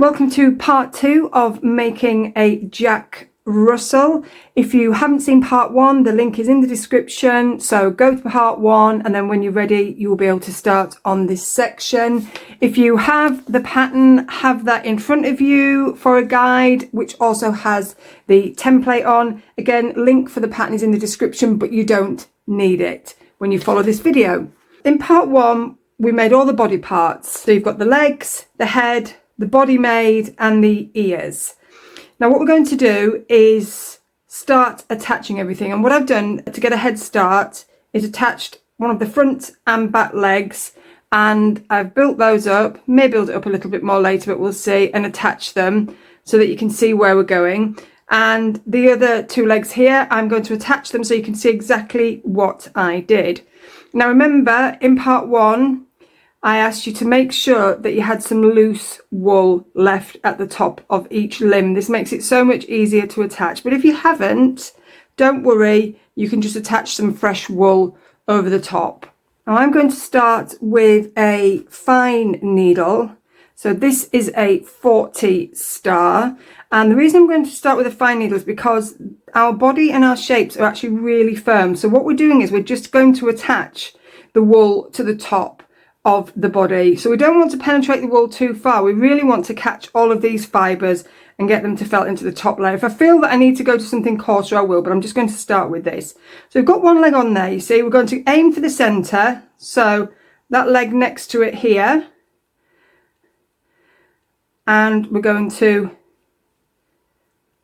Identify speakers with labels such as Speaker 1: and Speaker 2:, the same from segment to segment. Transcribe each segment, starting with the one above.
Speaker 1: Welcome to part 2 of making a Jack Russell. If you haven't seen part 1, the link is in the description, so go to part 1 and then when you're ready you will be able to start on this section. If you have the pattern, have that in front of you for a guide, which also has the template on. Again, link for the pattern is in the description, but you don't need it when you follow this video. In part 1 we made all the body parts, so you've got the legs, the head, the body made and the ears. Now what we're going to do is start attaching everything, and what I've done to get a head start is attached one of the front and back legs, and I've built those up, may build it up a little bit more later but we'll see, and attach them so that you can see where we're going. And the other two legs here, I'm going to attach them so you can see exactly what I did. Now remember, in part 1 I asked you to make sure that you had some loose wool left at the top of each limb. This makes it so much easier to attach. But if you haven't, don't worry, you can just attach some fresh wool over the top. Now I'm going to start with a fine needle. So this is a 40 star. And the reason I'm going to start with a fine needle is because our body and our shapes are actually really firm. So what we're doing is we're just going to attach the wool to the top of the body. So we don't want to penetrate the wool too far. We really want to catch all of these fibres and get them to felt into the top layer. If I feel that I need to go to something coarser, I will, but I'm just going to start with this. So we've got one leg on there, you see. We're going to aim for the centre, so that leg next to it here, and we're going to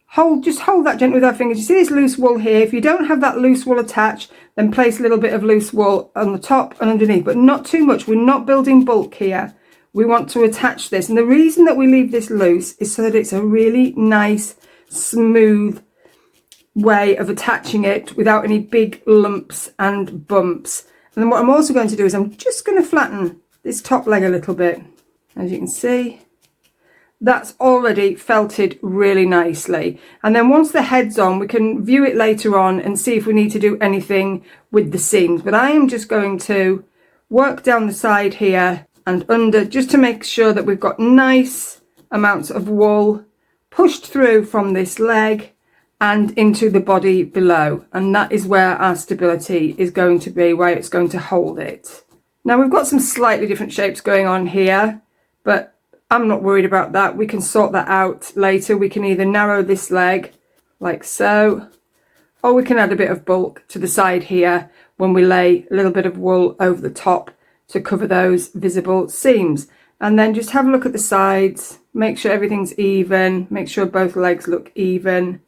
Speaker 1: hold that gently with our fingers. You see this loose wool here? If you don't have that loose wool attached, then place a little bit of loose wool on the top and underneath, but not too much. We're not building bulk here. We want to attach this, and the reason that we leave this loose is so that it's a really nice, smooth way of attaching it without any big lumps and bumps. And then what I'm also going to do is I'm just going to flatten this top leg a little bit. As you can see, that's already felted really nicely. And then once the head's on, we can view it later on and see if we need to do anything with the seams. But I am just going to work down the side here and under, just to make sure that we've got nice amounts of wool pushed through from this leg and into the body below. And that is where our stability is going to be, where it's going to hold it. Now we've got some slightly different shapes going on here, but I'm not worried about that. We can sort that out later. We can either narrow this leg like so, or we can add a bit of bulk to the side here when we lay a little bit of wool over the top to cover those visible seams. And then just have a look at the sides, make sure everything's even, make sure both legs look even.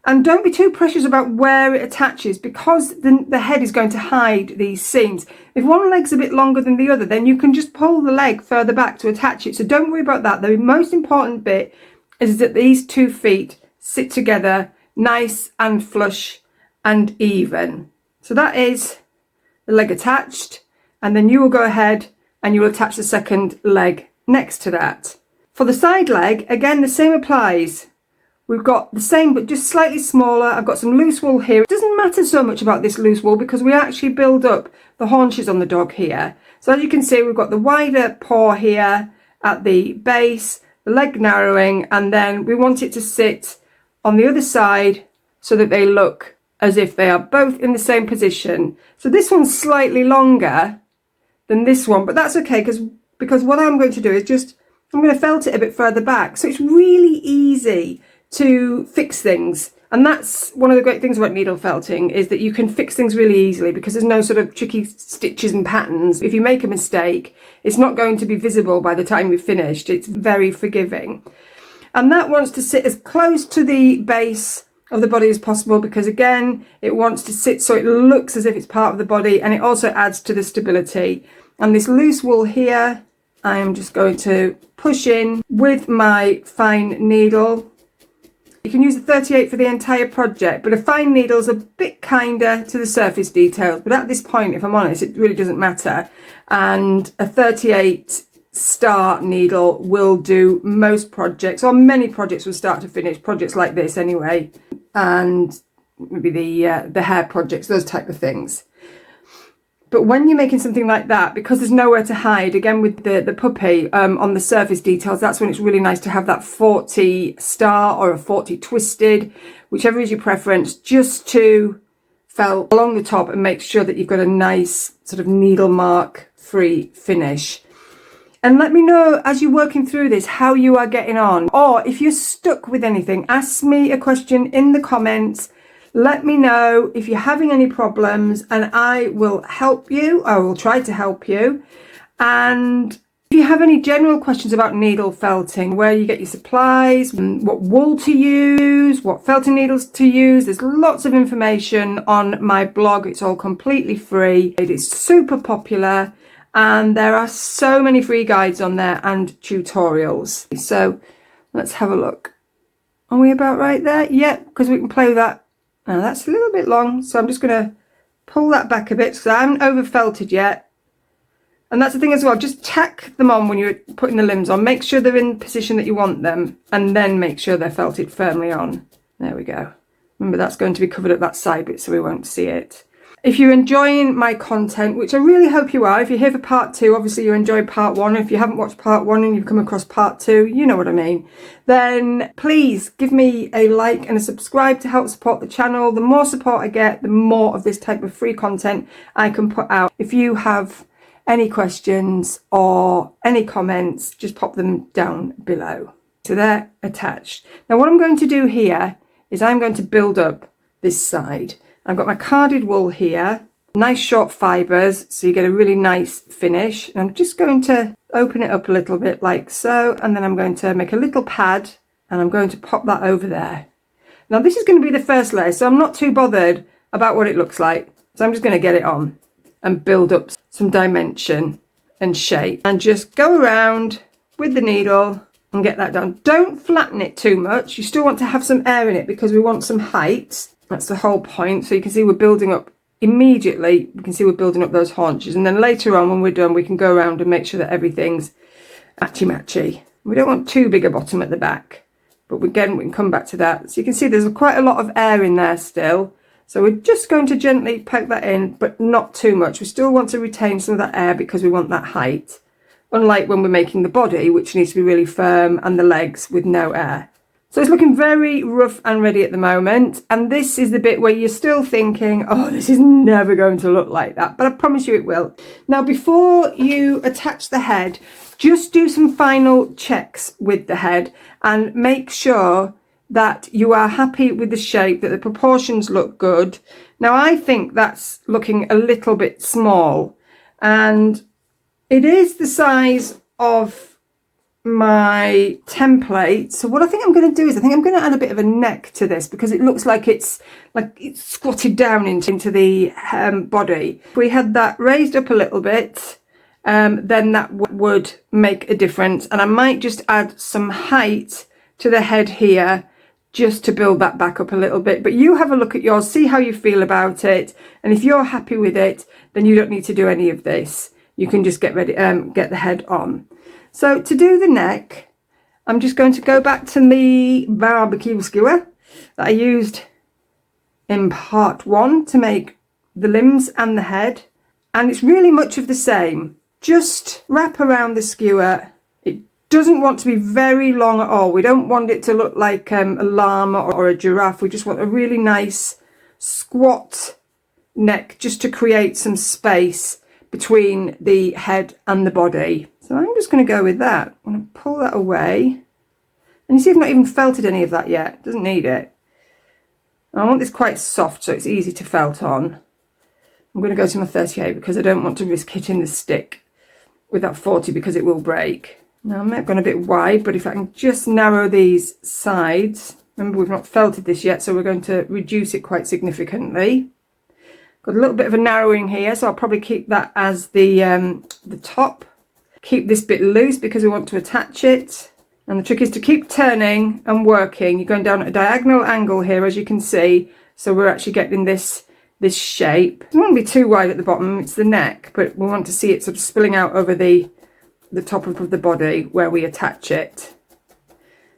Speaker 1: And don't be too precious about where it attaches, because the head is going to hide these seams. If one leg's a bit longer than the other, then you can just pull the leg further back to attach it. So don't worry about that. The most important bit is that these 2 feet sit together nice and flush and even. So that is the leg attached. And then you will go ahead and you will attach the second leg next to that. For the side leg, again, the same applies. We've got the same, but just slightly smaller. I've got some loose wool here. It doesn't matter so much about this loose wool because we actually build up the haunches on the dog here. So as you can see, we've got the wider paw here at the base, the leg narrowing, and then we want it to sit on the other side so that they look as if they are both in the same position. So this one's slightly longer than this one, but that's okay because what I'm going to do is I'm going to felt it a bit further back. So it's really easy to fix things, and that's one of the great things about needle felting, is that you can fix things really easily because there's no sort of tricky stitches and patterns. If you make a mistake, it's not going to be visible by the time you've finished. It's very forgiving, and that wants to sit as close to the base of the body as possible because again it wants to sit so it looks as if it's part of the body, and it also adds to the stability. And this loose wool here, I am just going to push in with my fine needle. You can use a 38 for the entire project, but a fine needle's a bit kinder to the surface details. But at this point, if I'm honest, it really doesn't matter. And a 38 star needle will do most projects, or many projects from start to finish, projects like this anyway. And maybe the hair projects, those type of things. But when you're making something like that, because there's nowhere to hide, again with the puppy on the surface details, that's when it's really nice to have that 40 star or a 40 twisted, whichever is your preference, just to felt along the top and make sure that you've got a nice sort of needle mark free finish. And let me know as you're working through this how you are getting on, or if you're stuck with anything, ask me a question in the comments. Let me know if you're having any problems and I will help you. I will try to help you. And if you have any general questions about needle felting, where you get your supplies, what wool to use, what felting needles to use, there's lots of information on my blog. It's all completely free. It is super popular and there are so many free guides on there and tutorials. So let's have a look. Are we about right there? Yep, because we can play with that. Now that's a little bit long, so I'm just going to pull that back a bit because I haven't over felted yet. And that's the thing as well, just tack them on when you're putting the limbs on. Make sure they're in the position that you want them and then make sure they're felted firmly on. There we go. Remember, that's going to be covered at that side bit so we won't see it. If you're enjoying my content, which I really hope you are, if you're here for part 2, obviously you enjoyed part 1. If you haven't watched part 1 and you've come across part 2, you know what I mean. Then please give me a like and a subscribe to help support the channel. The more support I get, the more of this type of free content I can put out. If you have any questions or any comments, just pop them down below. So they're attached. Now what I'm going to do here is I'm going to build up this side. I've got my carded wool here, nice short fibres, so you get a really nice finish. And I'm just going to open it up a little bit like so, and then I'm going to make a little pad and I'm going to pop that over there. Now this is going to be the first layer, so I'm not too bothered about what it looks like. So I'm just going to get it on and build up some dimension and shape and just go around with the needle and get that done. Don't flatten it too much. You still want to have some air in it because we want some height. That's the whole point. So you can see we're building up immediately. You can see we're building up those haunches. And then later on when we're done, we can go around and make sure that everything's matchy-matchy. We don't want too big a bottom at the back. But again, we can come back to that. So you can see there's quite a lot of air in there still. So we're just going to gently poke that in, but not too much. We still want to retain some of that air because we want that height. Unlike when we're making the body, which needs to be really firm, and the legs with no air. So it's looking very rough and ready at the moment. And this is the bit where you're still thinking, oh, this is never going to look like that. But I promise you it will. Now, before you attach the head, just do some final checks with the head and make sure that you are happy with the shape, that the proportions look good. Now, I think that's looking a little bit small. And it is the size of my template. So what I think I'm going to do is I think I'm going to add a bit of a neck to this because it looks like it's squatted down into the body. If we had that raised up a little bit, then that would make a difference. And I might just add some height to the head here just to build that back up a little bit. But you have a look at yours, see how you feel about it. And if you're happy with it, then you don't need to do any of this. You can just get ready, get the head on. So to do the neck, I'm just going to go back to the barbecue skewer that I used in part 1 to make the limbs and the head. And it's really much of the same. Just wrap around the skewer. It doesn't want to be very long at all. We don't want it to look like a llama or a giraffe. We just want a really nice squat neck just to create some space between the head and the body. So I'm just going to go with that. I'm going to pull that away. And you see I've not even felted any of that yet. Doesn't need it. I want this quite soft so it's easy to felt on. I'm going to go to my 38 because I don't want to risk hitting the stick with that 40 because it will break. Now I'm going a bit wide, but if I can just narrow these sides. Remember, we've not felted this yet, so we're going to reduce it quite significantly. Got a little bit of a narrowing here, so I'll probably keep that as the top. Keep this bit loose because we want to attach it. And the trick is to keep turning and working. You're going down at a diagonal angle here, as you can see. So we're actually getting this shape. It won't be too wide at the bottom, it's the neck, but we want to see it sort of spilling out over the top of the body where we attach it.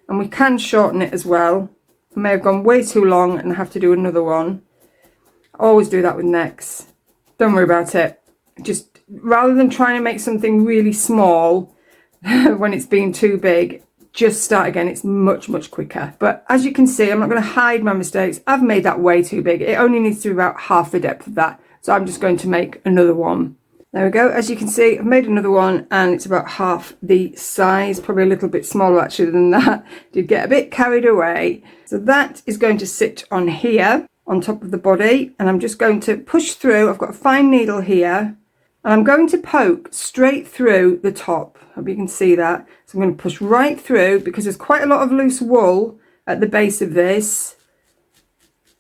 Speaker 1: And we can shorten it as well. I may have gone way too long and have to do another one. I always do that with necks. Don't worry about it. Just rather than trying to make something really small when it's being too big, just start again. It's much, much quicker. But as you can see, I'm not going to hide my mistakes. I've made that way too big. It only needs to be about half the depth of that. So I'm just going to make another one. There we go. As you can see, I've made another one and it's about half the size, probably a little bit smaller actually than that. Did get a bit carried away. So that is going to sit on here on top of the body, and I'm just going to push through. I've got a fine needle here and I'm going to poke straight through the top. Hope you can see that. So I'm going to push right through because there's quite a lot of loose wool at the base of this.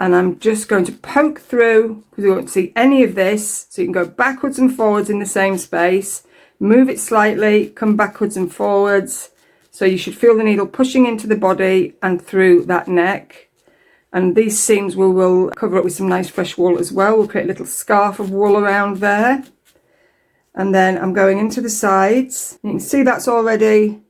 Speaker 1: And I'm just going to poke through because you won't see any of this. So you can go backwards and forwards in the same space, move it slightly, come backwards and forwards. So you should feel the needle pushing into the body and through that neck. And these seams we will cover up with some nice fresh wool as well. We'll create a little scarf of wool around there. And then I'm going into the sides. You can see that's already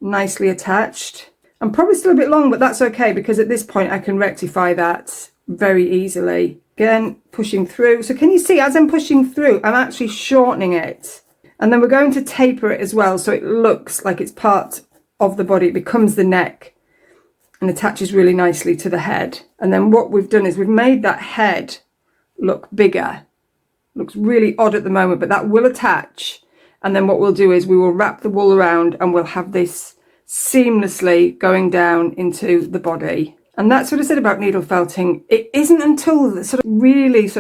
Speaker 1: nicely attached. I'm probably still a bit long, but that's okay because at this point I can rectify that very easily. Again, pushing through. So can you see as I'm pushing through, I'm actually shortening it. And then we're going to taper it as well so it looks like it's part of the body. It becomes the neck and attaches really nicely to the head. And then what we've done is we've made that head look bigger. Looks really odd at the moment, but that will attach. And then what we'll do is we will wrap the wool around and we'll have this seamlessly going down into the body. And that's what I said about needle felting. It isn't until really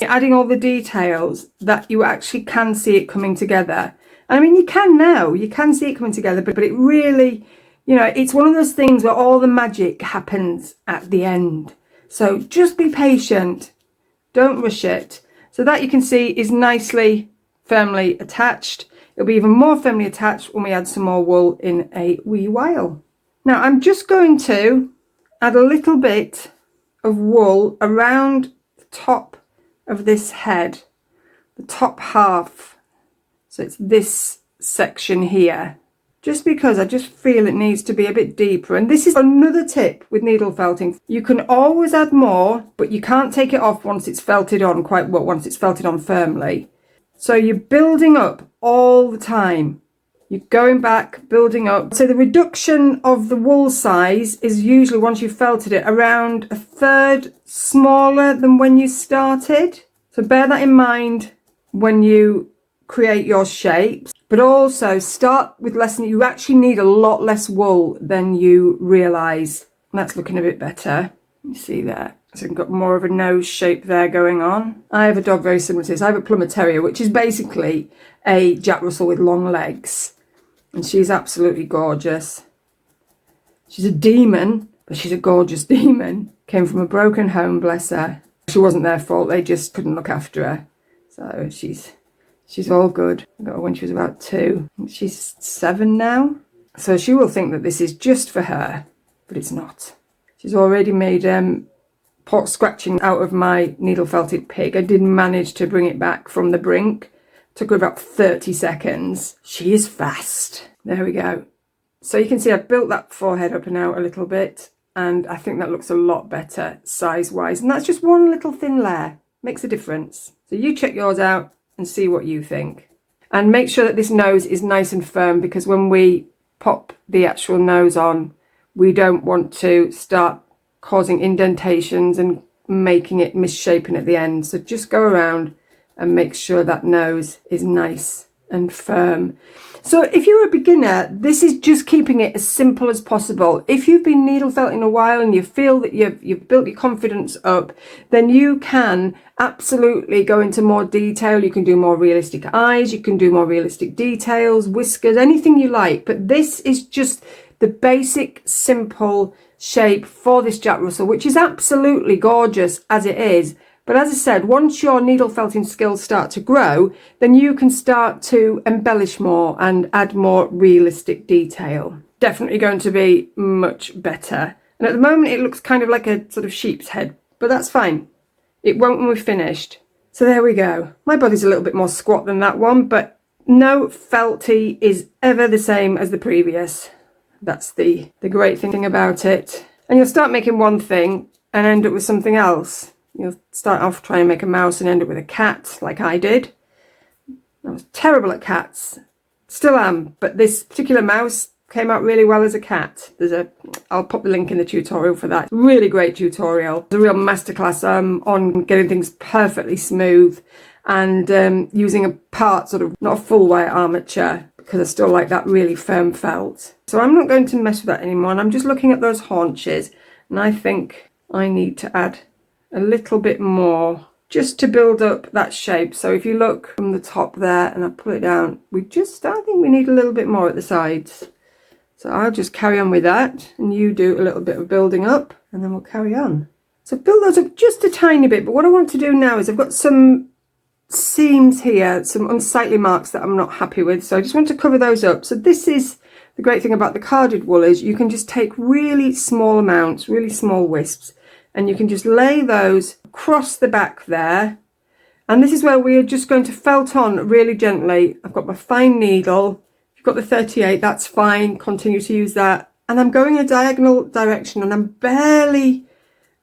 Speaker 1: adding all the details that you actually can see it coming together. And I mean, you can now, you can see it coming together, but it really, it's one of those things where all the magic happens at the end. So just be patient, don't rush it. So that you can see is nicely, firmly attached. It'll be even more firmly attached when we add some more wool in a wee while. Now I'm just going to add a little bit of wool around the top of this head, the top half. So it's this section here, just because I just feel it needs to be a bit deeper. And this is another tip with needle felting. You can always add more, but you can't take it off once it's felted on once it's felted on firmly. So you're building up all the time. You're going back, building up. So the reduction of the wool size is usually, once you've felted it, around 1/3 smaller than when you started. So bear that in mind when you create your shapes. But also start with less. You actually need a lot less wool than you realise. That's looking a bit better. You see that? So I've got more of a nose shape there going on. I have a dog very similar to this. I have a Plymouth Terrier, which is basically a Jack Russell with long legs. And she's absolutely gorgeous. She's a demon, but she's a gorgeous demon. Came from a broken home, bless her. She wasn't their fault. They just couldn't look after her. So she's all good. I got her when she was about 2. She's 7 now. So she will think that this is just for her, but it's not. She's already made pot scratching out of my needle felted pig. I did manage to bring it back from the brink. Took her about 30 seconds. She is fast. There we go. So you can see I've built that forehead up and out a little bit, and I think that looks a lot better size wise. And that's just one little thin layer. Makes a difference. So you check yours out and see what you think. And make sure that this nose is nice and firm, because when we pop the actual nose on, we don't want to start causing indentations and making it misshapen at the end. So just go around and make sure that nose is nice and firm. So if you're a beginner, this is just keeping it as simple as possible. If you've been needle felting a while and you feel that you've built your confidence up, then you can absolutely go into more detail. You can do more realistic eyes, you can do more realistic details, whiskers, anything you like. But this is just the basic, simple shape for this Jack Russell, which is absolutely gorgeous as it is. But as I said, once your needle felting skills start to grow, then you can start to embellish more and add more realistic detail. Definitely going to be much better. And at the moment it looks kind of like a sort of sheep's head, but that's fine. It won't when we're finished. So there we go. My body's a little bit more squat than that one, but no felty is ever the same as the previous. That's the great thing about it. And you'll start making one thing and end up with something else. You'll start off trying to make a mouse and end up with a cat, like I did. I was terrible at cats, still am, but this particular mouse came out really well as a cat. I'll pop the link in the tutorial for that. Really great tutorial. It's a real masterclass on getting things perfectly smooth and using a part, sort of, not a full wire armature, because I still like that really firm felt. So I'm not going to mess with that anymore, and I'm just looking at those haunches, and I think I need to add a little bit more just to build up that shape. So if you look from the top there and I pull it down, I think we need a little bit more at the sides. So I'll just carry on with that, and you do a little bit of building up, and then we'll carry on. So build those up just a tiny bit, but what I want to do now is I've got some seams here, some unsightly marks that I'm not happy with, so I just want to cover those up. So this is the great thing about the carded wool, is you can just take really small amounts, really small wisps, and you can just lay those across the back there. And this is where we are just going to felt on really gently. I've got my fine needle. If you've got the 38, that's fine, continue to use that. And I'm going in a diagonal direction, and I'm barely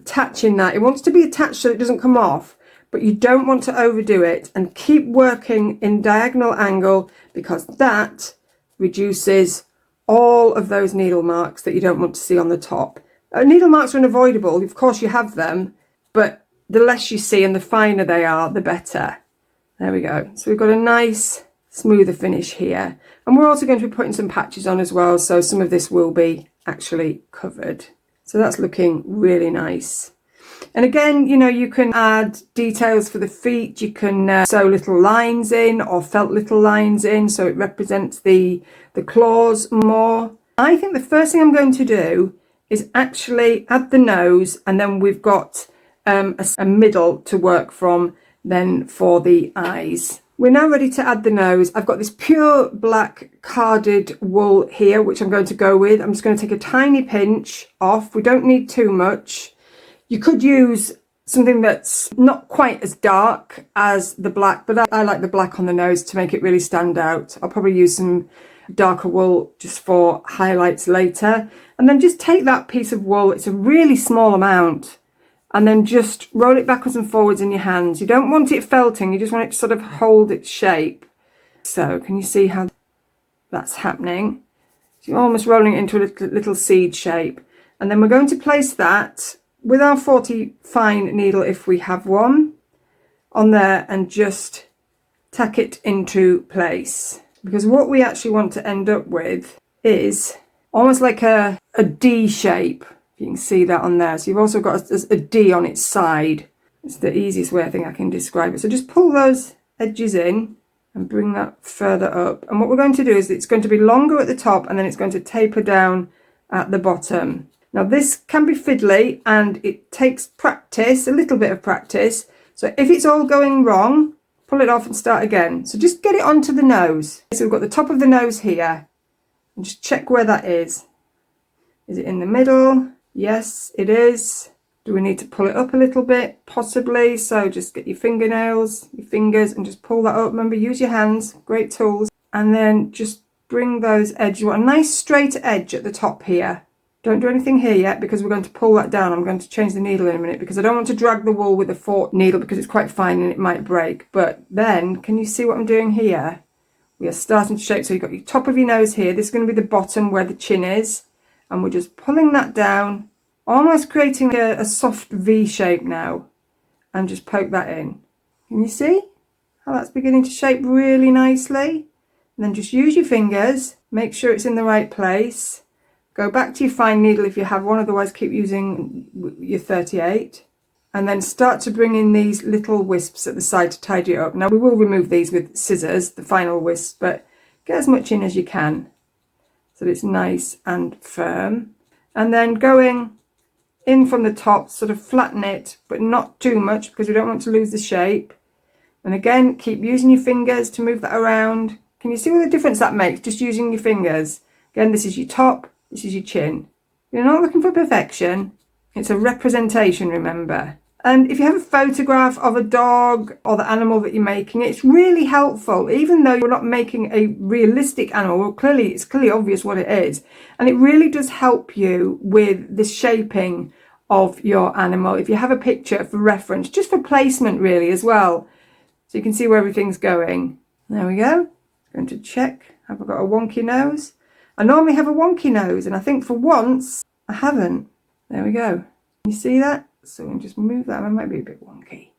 Speaker 1: attaching that. It wants to be attached so it doesn't come off, but you don't want to overdo it, and keep working in diagonal angle, because that reduces all of those needle marks that you don't want to see on the top. Needle marks are unavoidable, of course you have them, but the less you see and the finer they are, the better. There we go. So we've got a nice smoother finish here, and we're also going to be putting some patches on as well, so some of this will be actually covered. So that's looking really nice. And again, you know, you can add details for the feet. You can sew little lines in or felt little lines in so it represents the claws more. I think the first thing I'm going to do is actually add the nose, and then we've got a middle to work from then for the eyes. We're now ready to add the nose. I've got this pure black carded wool here, which I'm going to go with. I'm just going to take a tiny pinch off. We don't need too much. You could use something that's not quite as dark as the black, but I like the black on the nose to make it really stand out. I'll probably use some darker wool just for highlights later. And then just take that piece of wool, it's a really small amount, and then just roll it backwards and forwards in your hands. You don't want it felting, you just want it to sort of hold its shape. So can you see how that's happening? So you're almost rolling it into a little seed shape. And then we're going to place that with our 40 fine needle, if we have one, on there, and just tack it into place. Because what we actually want to end up with is almost like a D shape. You can see that on there. So you've also got a D on its side. It's the easiest way I think I can describe it. So just pull those edges in and bring that further up. And what we're going to do is it's going to be longer at the top, and then it's going to taper down at the bottom. Now this can be fiddly, and it takes practice, a little bit of practice. So if it's all going wrong, pull it off and start again. So just get it onto the nose. So we've got the top of the nose here, and just check where that is. Is it in the middle? Yes, it is. Do we need to pull it up a little bit? Possibly. So just get your fingernails, your fingers, and just pull that up. Remember, use your hands, great tools. And then just bring those edges. You want a nice straight edge at the top here. Don't do anything here yet, because we're going to pull that down. I'm going to change the needle in a minute, because I don't want to drag the wool with the fork needle, because it's quite fine and it might break. But then, can you see what I'm doing here? We are starting to shape. So you've got your top of your nose here. This is going to be the bottom where the chin is. And we're just pulling that down, almost creating a soft V shape now. And just poke that in. Can you see how that's beginning to shape really nicely? And then just use your fingers. Make sure it's in the right place. Go back to your fine needle if you have one, otherwise keep using your 38. And then start to bring in these little wisps at the side to tidy it up. Now we will remove these with scissors, the final wisps, but get as much in as you can so that it's nice and firm. And then going in from the top, sort of flatten it, but not too much, because we don't want to lose the shape. And again, keep using your fingers to move that around. Can you see what the difference that makes, just using your fingers? Again, this is your top. This is your chin. You're not looking for perfection. It's a representation, remember. And if you have a photograph of a dog or the animal that you're making, it's really helpful. Even though you're not making a realistic animal, well, it's clearly obvious what it is. And it really does help you with the shaping of your animal. If you have a picture for reference, just for placement really as well. So you can see where everything's going. There we go. Going to check, have I got a wonky nose? I normally have a wonky nose, and I think for once I haven't. There we go. You see that? So we'll just move that. It might be a bit wonky.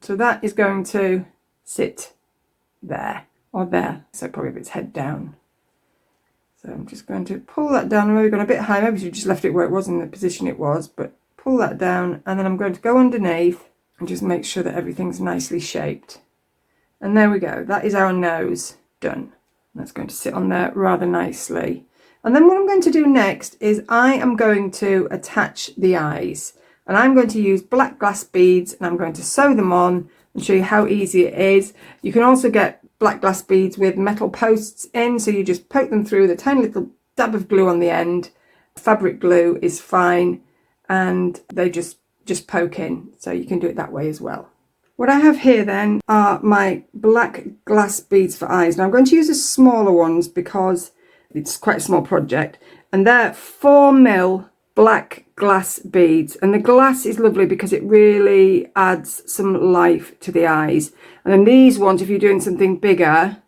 Speaker 1: So that is going to sit there or there. So probably with its head down. So I'm just going to pull that down. Maybe gone a bit high. Maybe you just left it where it was in the position it was. But pull that down, and then I'm going to go underneath and just make sure that everything's nicely shaped. And there we go. That is our nose done. That's going to sit on there rather nicely. And then what I'm going to do next is I am going to attach the eyes. And I'm going to use black glass beads, and I'm going to sew them on and show you how easy it is. You can also get black glass beads with metal posts in, so you just poke them through with a tiny little dab of glue on the end. Fabric glue is fine, and they just poke in, so you can do it that way as well. What I have here then are my black glass beads for eyes. Now I'm going to use the smaller ones because it's quite a small project, and they're 4mm black glass beads, and the glass is lovely because it really adds some life to the eyes. And then these ones, if you're doing something bigger,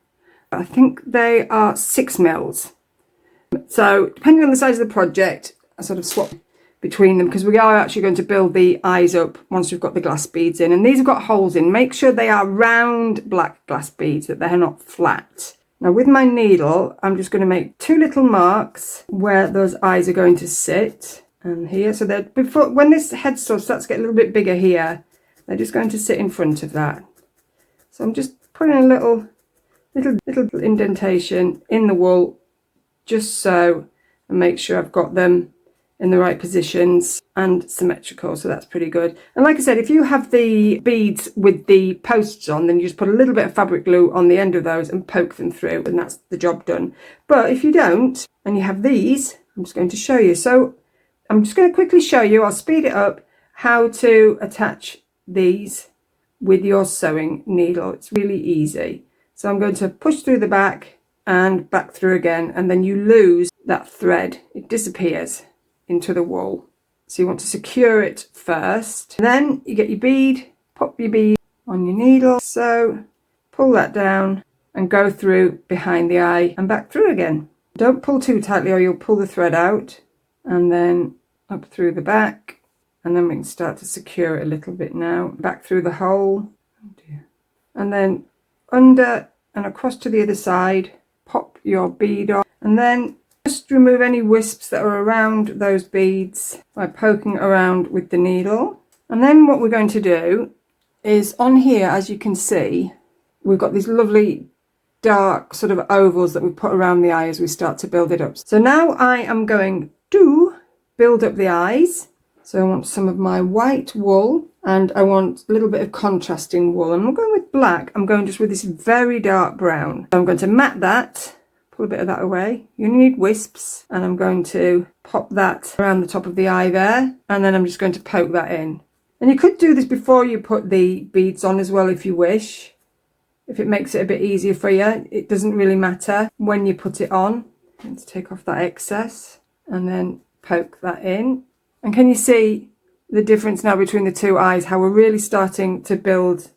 Speaker 1: I think they are 6mm. So depending on the size of the project, I sort of swap between them, because we are actually going to build the eyes up once we've got the glass beads in. And these have got holes in. Make sure they are round black glass beads, that they're not flat. Now with my needle, I'm just going to make 2 little marks where those eyes are going to sit, and here. So that before, when this head sort of starts to get a little bit bigger here, they're just going to sit in front of that. So I'm just putting a little indentation in the wool, just so, and make sure I've got them in the right positions and symmetrical. So that's pretty good. And like I said, if you have the beads with the posts on, then you just put a little bit of fabric glue on the end of those and poke them through, and that's the job done. But if you don't, and you have these, I'm just going to show you. So I'm just going to quickly show you, I'll speed it up, how to attach these with your sewing needle. It's really easy. So I'm going to push through the back and back through again, and then you lose that thread. It disappears into the wool. So you want to secure it first. And then you get your bead, pop your bead on your needle. So pull that down and go through behind the eye and back through again. Don't pull too tightly or you'll pull the thread out. And then up through the back. And then we can start to secure it a little bit now. Back through the hole. Oh dear. And then under and across to the other side. Pop your bead on. And then just remove any wisps that are around those beads by poking around with the needle. And then what we're going to do is on here, as you can see, we've got these lovely dark sort of ovals that we put around the eye as we start to build it up. So now I am going to build up the eyes. So I want some of my white wool, and I want a little bit of contrasting wool. I'm not going with black, I'm going just with this very dark brown. So I'm going to mat that. Pull a bit of that away. You need wisps, and I'm going to pop that around the top of the eye there, and then I'm just going to poke that in. And you could do this before you put the beads on as well if you wish, if it makes it a bit easier for you. It doesn't really matter when you put it on. Let's take off that excess and then poke that in. And can you see the difference now between the two eyes, how we're really starting to build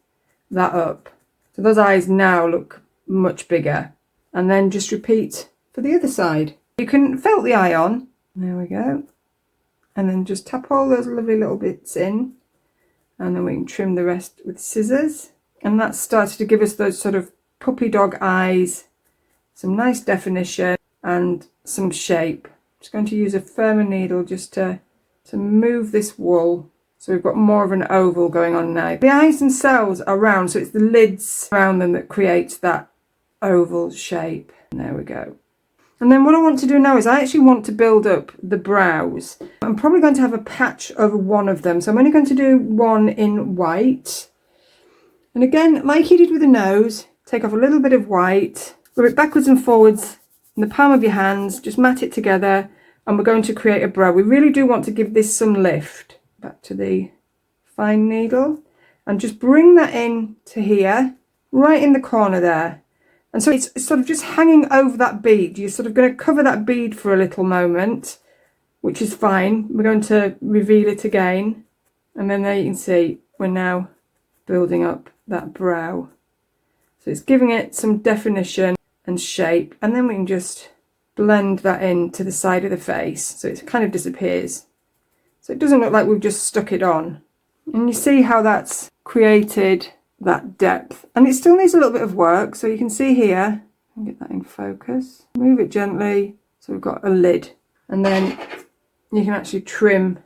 Speaker 1: that up? So those eyes now look much bigger. And then just repeat for the other side. You can felt the eye on. There we go. And then just tap all those lovely little bits in. And then we can trim the rest with scissors. And that's started to give us those sort of puppy dog eyes. Some nice definition and some shape. Just going to use a firmer needle just to move this wool. So we've got more of an oval going on now. The eyes themselves are round, so it's the lids around them that creates that oval shape. And there we go. And then what I want to do now is I actually want to build up the brows. I'm probably going to have a patch over one of them, so I'm only going to do one in white. And again, like you did with the nose, take off a little bit of white, rub it backwards and forwards in the palm of your hands, just mat it together, and we're going to create a brow. We really do want to give this some lift. Back to the fine needle, and just bring that in to here, right in the corner there. And so it's sort of just hanging over that bead. You're sort of going to cover that bead for a little moment, which is fine. We're going to reveal it again. And then there you can see we're now building up that brow. So it's giving it some definition and shape, and then we can just blend that into the side of the face so it kind of disappears. So it doesn't look like we've just stuck it on. And you see how that's created that depth. And it still needs a little bit of work. So you can see here, I'll get that in focus. Move it gently so we've got a lid. And then you can actually trim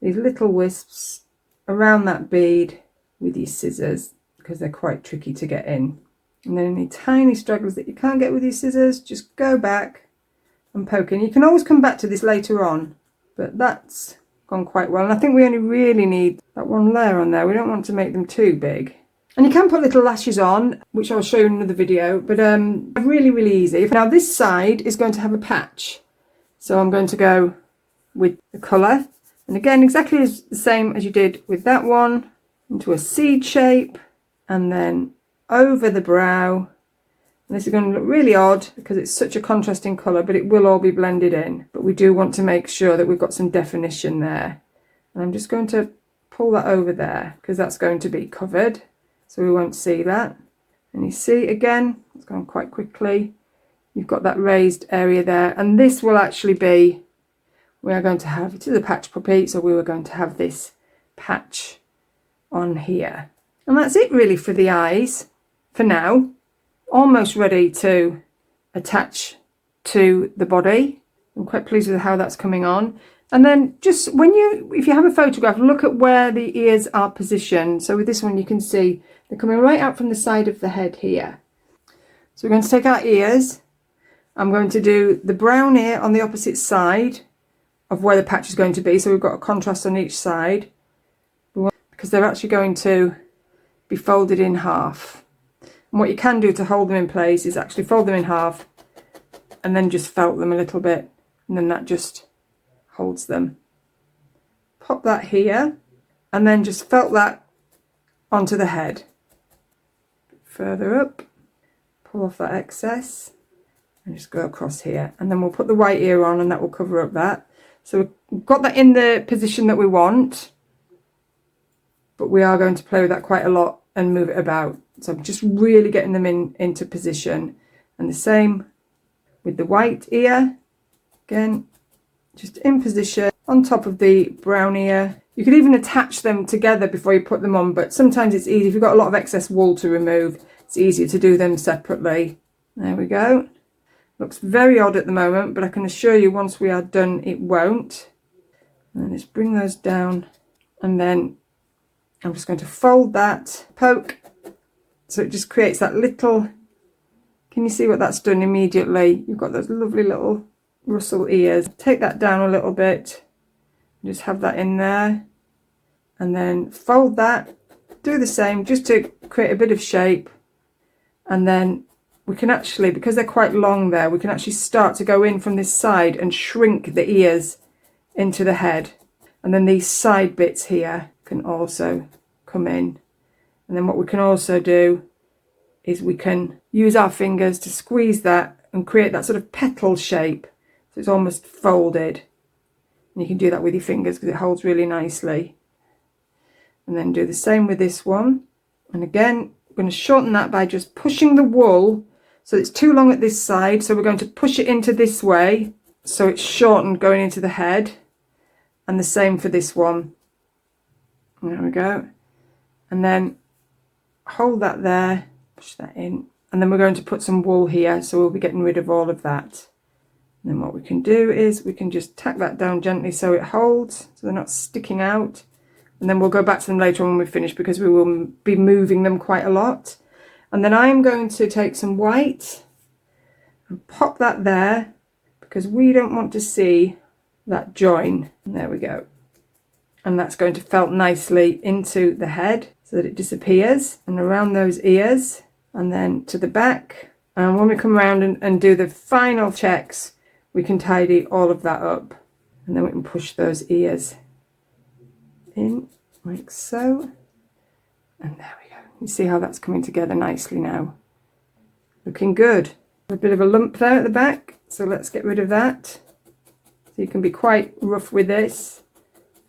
Speaker 1: these little wisps around that bead with your scissors because they're quite tricky to get in. And then any tiny stragglers that you can't get with your scissors, just go back and poke in. You can always come back to this later on, but that's gone quite well. And I think we only really need that one layer on there. We don't want to make them too big. And you can put little lashes on, which I'll show you in another video, but really easy. Now this side is going to have a patch. So I'm going to go with the colour. And again, exactly the same as you did with that one, into a seed shape, and then over the brow. And this is going to look really odd because it's such a contrasting colour, but it will all be blended in. But we do want to make sure that we've got some definition there. And I'm just going to pull that over there because that's going to be covered, so we won't see that. And you see again, it's gone quite quickly. You've got that raised area there, and this will actually be, we are going to have, it is a patch puppy, so we were going to have this patch on here. And that's it really for the eyes for now. Almost ready to attach to the body. I'm quite pleased with how that's coming on. And then just if you have a photograph, look at where the ears are positioned. So with this one you can see they're coming right out from the side of the head here. So we're going to take our ears. I'm going to do the brown ear on the opposite side of where the patch is going to be. So we've got a contrast on each side because they're actually going to be folded in half. And what you can do to hold them in place is actually fold them in half and then just felt them a little bit, and then that just holds them. Pop that here and then just felt that onto the head. Further up, pull off that excess and just go across here, and then we'll put the white ear on and that will cover up that. So we've got that in the position that we want, but we are going to play with that quite a lot and move it about. So I'm just really getting them into position. And the same with the white ear. Again, just in position on top of the brown ear. You could even attach them together before you put them on, but sometimes it's easy. If you've got a lot of excess wool to remove, it's easier to do them separately. There we go. Looks very odd at the moment, but I can assure you once we are done, it won't. And then just bring those down, and then I'm just going to fold that, poke, so it just creates that little, can you see what that's done immediately? You've got those lovely little rustle ears. Take that down a little bit, just have that in there, and then fold that, do the same just to create a bit of shape, and then we can actually, because they're quite long there, we can actually start to go in from this side and shrink the ears into the head. And then these side bits here can also come in. And then what we can also do is we can use our fingers to squeeze that and create that sort of petal shape. So it's almost folded. And you can do that with your fingers because it holds really nicely. And then do the same with this one. And again, we're going to shorten that by just pushing the wool. So it's too long at this side, so we're going to push it into this way so it's shortened going into the head. And the same for this one. There we go. And then hold that there, push that in, and then we're going to put some wool here, so we'll be getting rid of all of that. And then what we can do is we can just tack that down gently so it holds, so they're not sticking out. And then we'll go back to them later on when we finish because we will be moving them quite a lot. And then I'm going to take some white and pop that there because we don't want to see that join. And there we go. And that's going to felt nicely into the head so that it disappears and around those ears and then to the back. And when we come around and do the final checks, we can tidy all of that up. And then we can push those ears in like so. And there we go. You see how that's coming together nicely now. Looking good. A bit of a lump there at the back, so let's get rid of that. So you can be quite rough with this.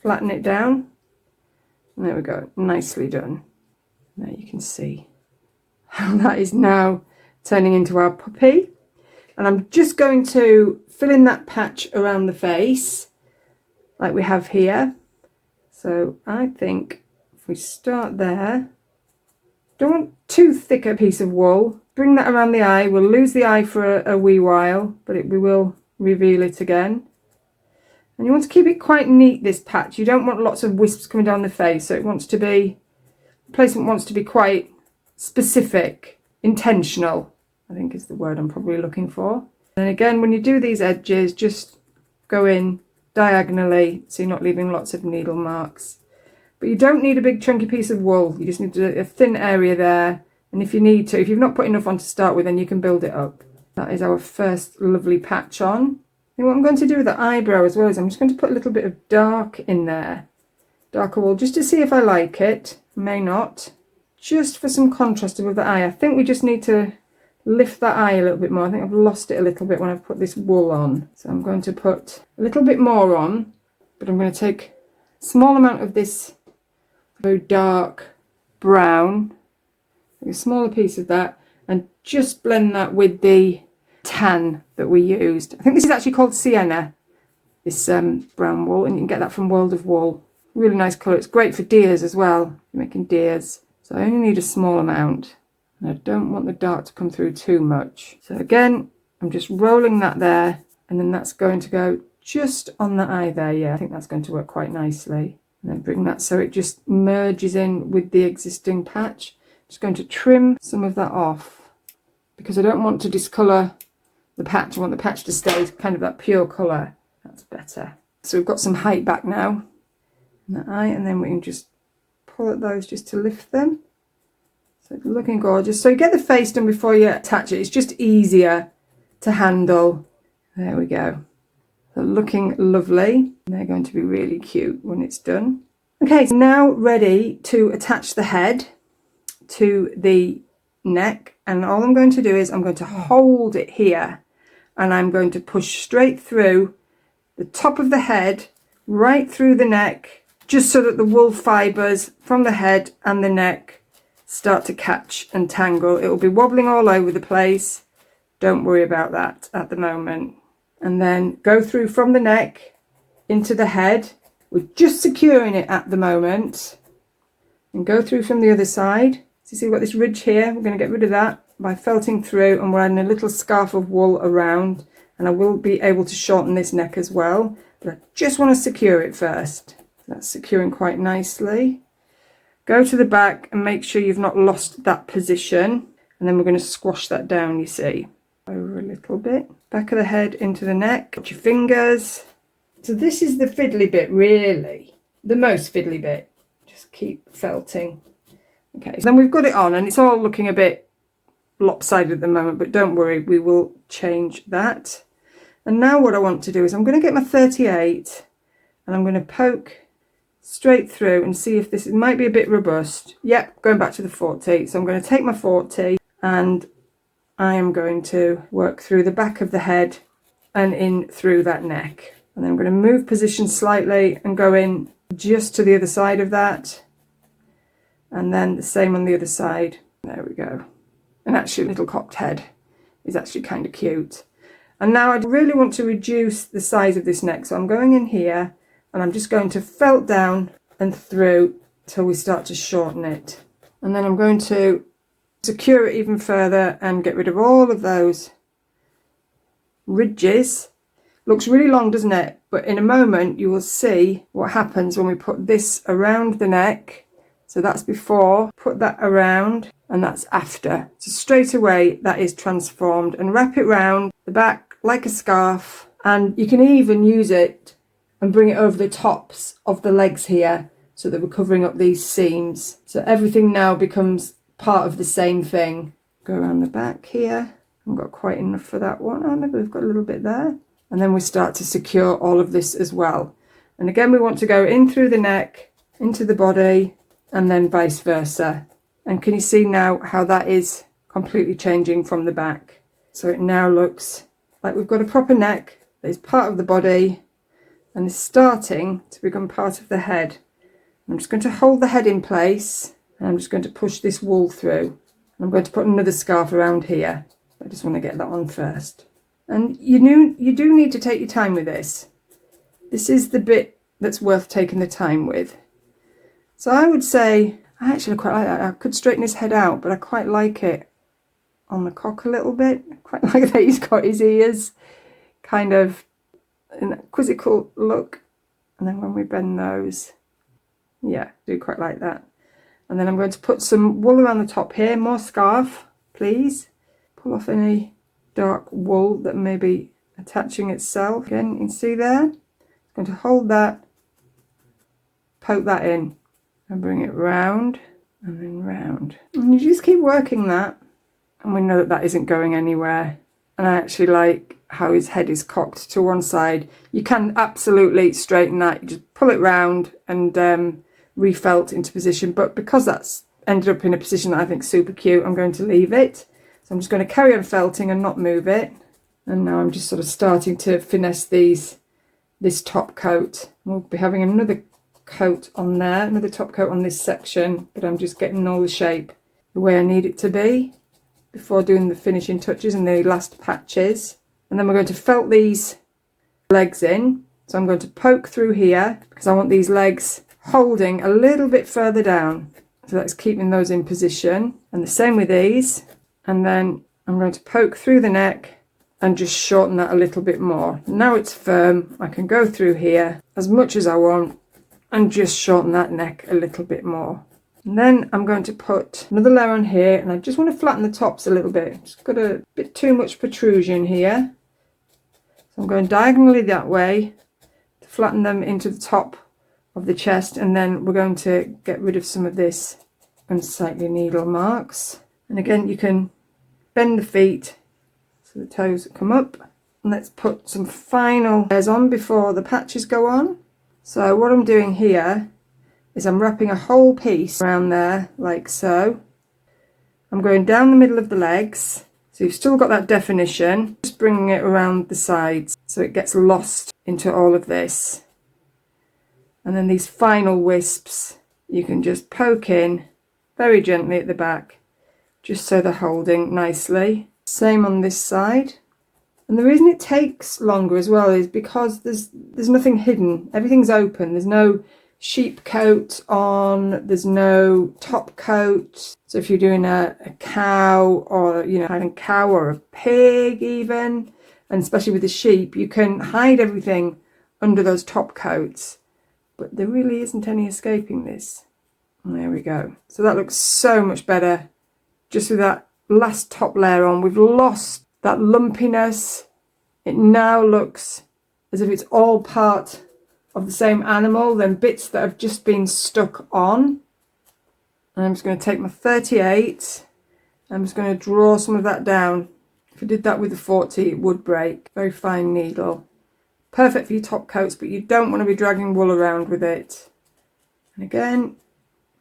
Speaker 1: Flatten it down. And there we go. Nicely done. There you can see how that is now turning into our puppy. And I'm just going to fill in that patch around the face like we have here. So I think if we start there, don't want too thick a piece of wool. Bring that around the eye. We'll lose the eye for a wee while, but we will reveal it again. And you want to keep it quite neat, this patch. You don't want lots of wisps coming down the face. So it wants to be, the placement wants to be quite specific, intentional, I think is the word I'm probably looking for. And again, when you do these edges, just go in diagonally so you're not leaving lots of needle marks. But you don't need a big chunky piece of wool. You just need a thin area there. And if you need to, if you've not put enough on to start with, then you can build it up. That is our first lovely patch on. And what I'm going to do with the eyebrow as well is I'm just going to put a little bit of dark in there. Darker wool, just to see if I like it. May not. Just for some contrast with the eye. I think we just need to lift that eye a little bit more. I think I've lost it a little bit when I've put this wool on. So I'm going to put a little bit more on. But I'm going to take a small amount of this very dark brown. A smaller piece of that. And just blend that with the tan that we used. I think this is actually called Sienna, this brown wool, and you can get that from World of Wool. Really nice colour. It's great for deers as well. You're making deers. So I only need a small amount, and I don't want the dark to come through too much. So again, I'm just rolling that there, and then that's going to go just on the eye there. Yeah, I think that's going to work quite nicely. And then bring that so it just merges in with the existing patch. Just going to trim some of that off because I don't want to discolour the patch. I want the patch to stay kind of that pure colour. That's better. So we've got some height back now in the eye, and then we can just pull at those just to lift them. So it's looking gorgeous. So you get the face done before you attach it. It's just easier to handle. There we go. They're looking lovely. They're going to be really cute when it's done. Okay, so now ready to attach the head to the neck, and all I'm going to do is I'm going to hold it here, and I'm going to push straight through the top of the head, right through the neck, just so that the wool fibres from the head and the neck start to catch and tangle. It will be wobbling all over the place. Don't worry about that at the moment. And then go through from the neck into the head. We're just securing it at the moment. And go through from the other side. So you see we've got this ridge here. We're going to get rid of that by felting through, and we're adding a little scarf of wool around. And I will be able to shorten this neck as well. But I just want to secure it first. That's securing quite nicely. Go to the back and make sure you've not lost that position. And then we're going to squash that down, you see. Over a little bit. Back of the head into the neck. Put your fingers. So this is the fiddly bit, really. The most fiddly bit. Just keep felting. Okay, so then we've got it on, and it's all looking a bit lopsided at the moment, but don't worry, we will change that. And now what I want to do is I'm going to get my 38 and I'm going to poke straight through and see if this might be a bit robust. Yep, going back to the 40. So I'm going to take my 40 and I am going to work through the back of the head and in through that neck. And then I'm going to move position slightly and go in just to the other side of that. And then the same on the other side. There we go. And actually, little cocked head is actually kind of cute. And now I really want to reduce the size of this neck. So I'm going in here and I'm just going to felt down and through till we start to shorten it. And then I'm going to secure it even further and get rid of all of those ridges. Looks really long, doesn't it? But in a moment you will see what happens when we put this around the neck. So that's before, put that around, and that's after. So straight away that is transformed, and wrap it round the back like a scarf, and you can even use it and bring it over the tops of the legs here so that we're covering up these seams. So everything now becomes part of the same thing. Go around the back here. I haven't got quite enough for that one. Oh, maybe we've got a little bit there. And then we start to secure all of this as well. And again, we want to go in through the neck, into the body, and then vice versa. And can you see now how that is completely changing from the back? So it now looks like we've got a proper neck that is part of the body and is starting to become part of the head. I'm just going to hold the head in place, and I'm just going to push this wool through. I'm going to put another scarf around here. I just want to get that on first. And you do need to take your time with this. This is the bit that's worth taking the time with. So I would say, I actually quite like that. I could straighten his head out, but I quite like it on the cock a little bit. I quite like that he's got his ears kind of in that quizzical look. And then when we bend those, yeah, I do quite like that. And then I'm going to put some wool around the top here, more scarf, please. Pull off any dark wool that may be attaching itself. Again, you can see there. I'm going to hold that, poke that in, and bring it round and then round. And you just keep working that. And we know that that isn't going anywhere. And I actually like how his head is cocked to one side. You can absolutely straighten that. You just pull it round and refelt into position. But because that's ended up in a position that I think is super cute, I'm going to leave it. So I'm just going to carry on felting and not move it. And now I'm just sort of starting to finesse this top coat. We'll be having another coat on there, another top coat on this section, but I'm just getting all the shape the way I need it to be before doing the finishing touches and the last patches. And then we're going to felt these legs in. So I'm going to poke through here because I want these legs holding a little bit further down. So that's keeping those in position. And the same with these. And then I'm going to poke through the neck and just shorten that a little bit more. Now it's firm. I can go through here as much as I want and just shorten that neck a little bit more. And then I'm going to put another layer on here, and I just want to flatten the tops a little bit. It's got a bit too much protrusion here. So I'm going diagonally that way to flatten them into the top of the chest, and then we're going to get rid of some of this unsightly needle marks. And again, you can bend the feet so the toes come up. And let's put some final layers on before the patches go on. So what I'm doing here is I'm wrapping a whole piece around there like so. I'm going down the middle of the legs, so you've still got that definition, just bringing it around the sides so it gets lost into all of this. And then these final wisps you can just poke in very gently at the back, just so they're holding nicely. Same on this side. And the reason it takes longer as well is because there's nothing hidden, everything's open, there's no sheep coat on, there's no top coat. So if you're doing a cow, or hiding a cow or a pig even, and especially with the sheep, you can hide everything under those top coats, but there really isn't any escaping this. And there we go. So that looks so much better just with that last top layer on. We've lost that lumpiness. It now looks as if it's all part of the same animal than bits that have just been stuck on. And I'm just going to take my 38. I'm just going to draw some of that down. If I did that with the 40, it would break. Very fine needle. Perfect for your top coats, but you don't want to be dragging wool around with it. And again,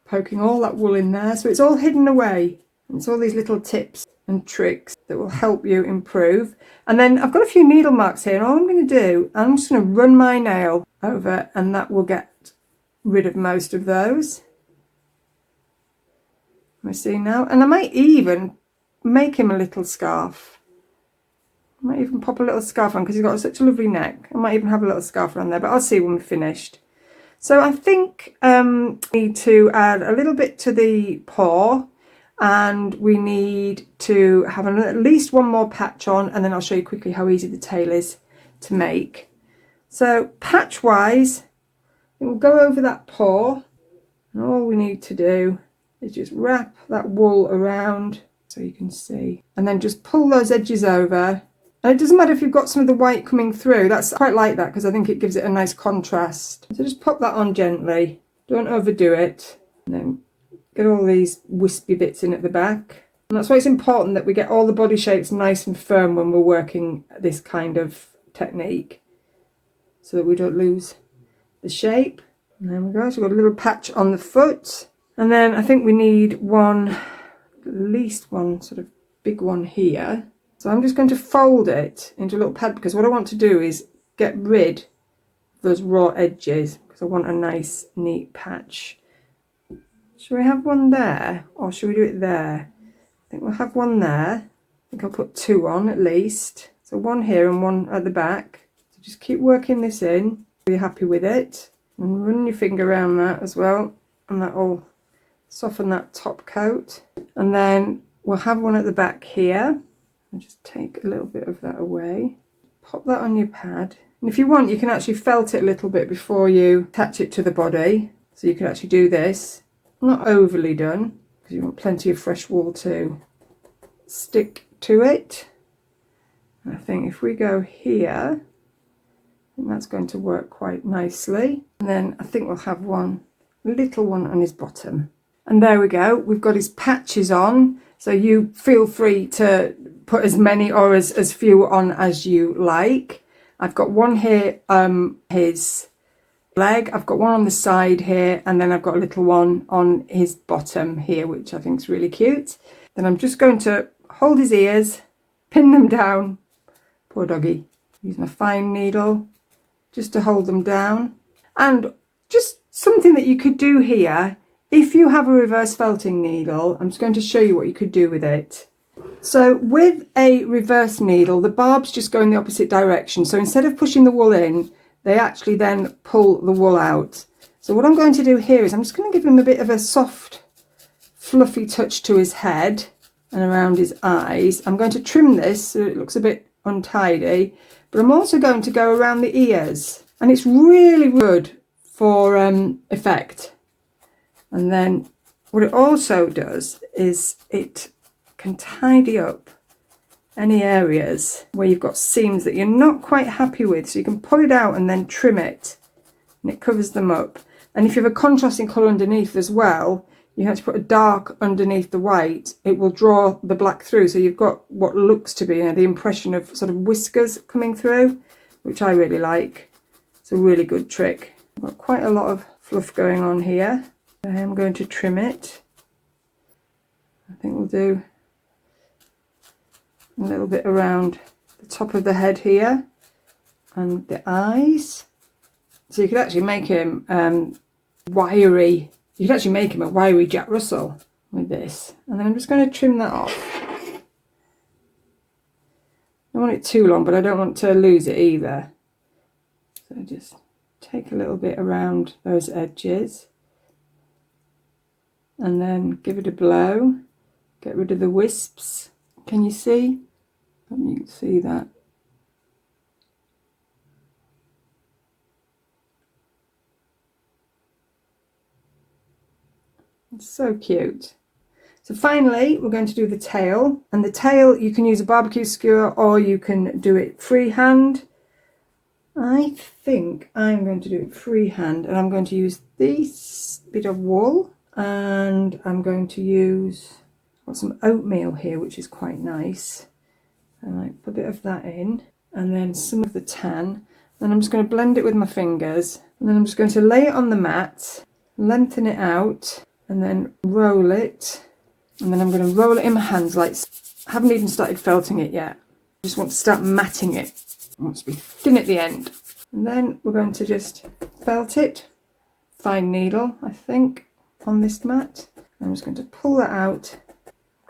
Speaker 1: poking all that wool in there so it's all hidden away. And it's all these little tips and tricks that will help you improve. And then I've got a few needle marks here, and all I'm going to do, I'm just going to run my nail over, and that will get rid of most of those. I see now. And I might even make him a little scarf. I might even pop a little scarf on because he's got such a lovely neck. I might even have a little scarf around there, but I'll see when we're finished. So I think we need to add a little bit to the paw, and we need to have at least one more patch on, and then I'll show you quickly how easy the tail is to make. So patch wise, we'll go over that paw, and all we need to do is just wrap that wool around so you can see, and then just pull those edges over. And it doesn't matter if you've got some of the white coming through, that's quite like that because I think it gives it a nice contrast. So just pop that on gently, don't overdo it, and then get all these wispy bits in at the back. And that's why it's important that we get all the body shapes nice and firm when we're working this kind of technique, so that we don't lose the shape. And there we go, so we've got a little patch on the foot. And then I think we need at least one sort of big one here. So I'm just going to fold it into a little pad because what I want to do is get rid of those raw edges because I want a nice neat patch. Should we have one there, or should we do it there? I think we'll have one there. I think I'll put 2 on at least. So one here and one at the back. So just keep working this in. Be happy with it. And run your finger around that as well. And that will soften that top coat. And then we'll have one at the back here. I'll just take a little bit of that away. Pop that on your pad. And if you want, you can actually felt it a little bit before you attach it to the body. So you can actually do this. Not overly done, because you want plenty of fresh wool to stick to it. And I think if we go here, I think that's going to work quite nicely. And then I think we'll have one, little one on his bottom. And there we go. We've got his patches on. So you feel free to put as many or as few on as you like. I've got one here, his leg. I've got one on the side here, and then I've got a little one on his bottom here, which I think is really cute. Then I'm just going to hold his ears, pin them down. Poor doggy. Use my fine needle just to hold them down. And just something that you could do here, if you have a reverse felting needle, I'm just going to show you what you could do with it. So with a reverse needle, the barbs just go in the opposite direction. So instead of pushing the wool in, they actually then pull the wool out. So what I'm going to do here is I'm just going to give him a bit of a soft, fluffy touch to his head and around his eyes. I'm going to trim this so it looks a bit untidy, but I'm also going to go around the ears. And it's really good for effect. And then what it also does is it can tidy up any areas where you've got seams that you're not quite happy with, so you can pull it out and then trim it, and it covers them up. And if you have a contrasting colour underneath as well, you have to put a dark underneath the white. It will draw the black through, so you've got what looks to be, you know, the impression of sort of whiskers coming through, which I really like. It's a really good trick. I've got quite a lot of fluff going on here. I am going to trim it. I think we'll do a little bit around the top of the head here and the eyes. So you could actually make him wiry. You could actually make him a wiry Jack Russell with this. And then I'm just going to trim that off. I don't want it too long, but I don't want to lose it either. So just take a little bit around those edges and then give it a blow. Get rid of the wisps. Can you see? You can see that. It's so cute. So finally, we're going to do the tail. And the tail, you can use a barbecue skewer or you can do it freehand. I think I'm going to do it freehand, and I'm going to use this bit of wool, and I'm going to use some oatmeal here, which is quite nice. And I put a bit of that in, and then some of the tan. Then I'm just going to blend it with my fingers, and then I'm just going to lay it on the mat, lengthen it out, and then roll it. And then I'm going to roll it in my hands like, I haven't even started felting it yet. I just want to start matting it. It wants to be thin at the end. And then we're going to just felt it. Fine needle, I think, on this mat. I'm just going to pull that out.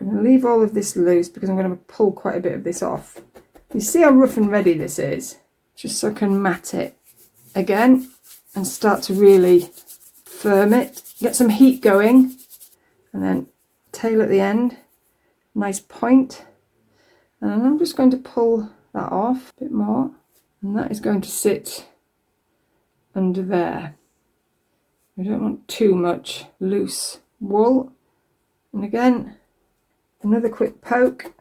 Speaker 1: I'm going to leave all of this loose because I'm going to pull quite a bit of this off. You see how rough and ready this is? Just so I can mat it again and start to really firm it. Get some heat going, and then tail at the end, nice point. And then I'm just going to pull that off a bit more, and that is going to sit under there. I don't want too much loose wool. And again, another quick poke,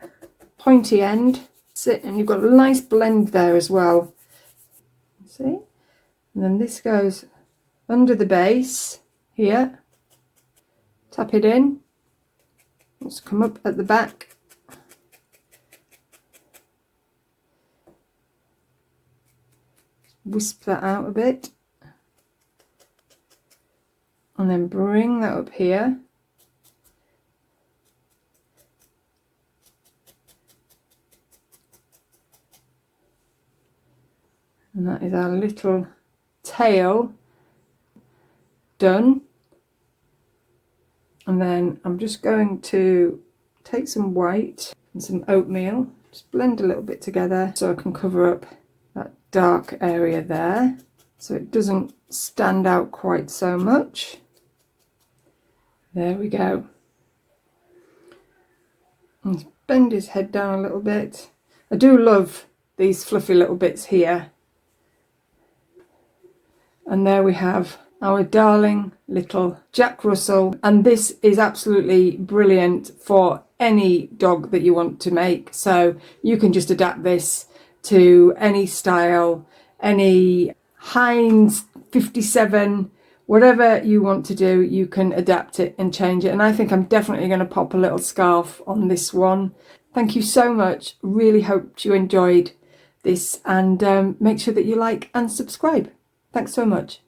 Speaker 1: pointy end, sit, and you've got a nice blend there as well. See? And then this goes under the base here. Tap it in. Let's come up at the back. Wisp that out a bit. And then bring that up here. And that is our little tail done. And then I'm just going to take some white and some oatmeal, just blend a little bit together so I can cover up that dark area there so it doesn't stand out quite so much. There we go. Let's bend his head down a little bit. I do love these fluffy little bits here. And there we have our darling little Jack Russell, and this is absolutely brilliant for any dog that you want to make. So you can just adapt this to any style, any Heinz 57, whatever you want to do, you can adapt it and change it. And I think I'm definitely going to pop a little scarf on this one. Thank you so much. Really hope you enjoyed this, and make sure that you like and subscribe. Thanks so much.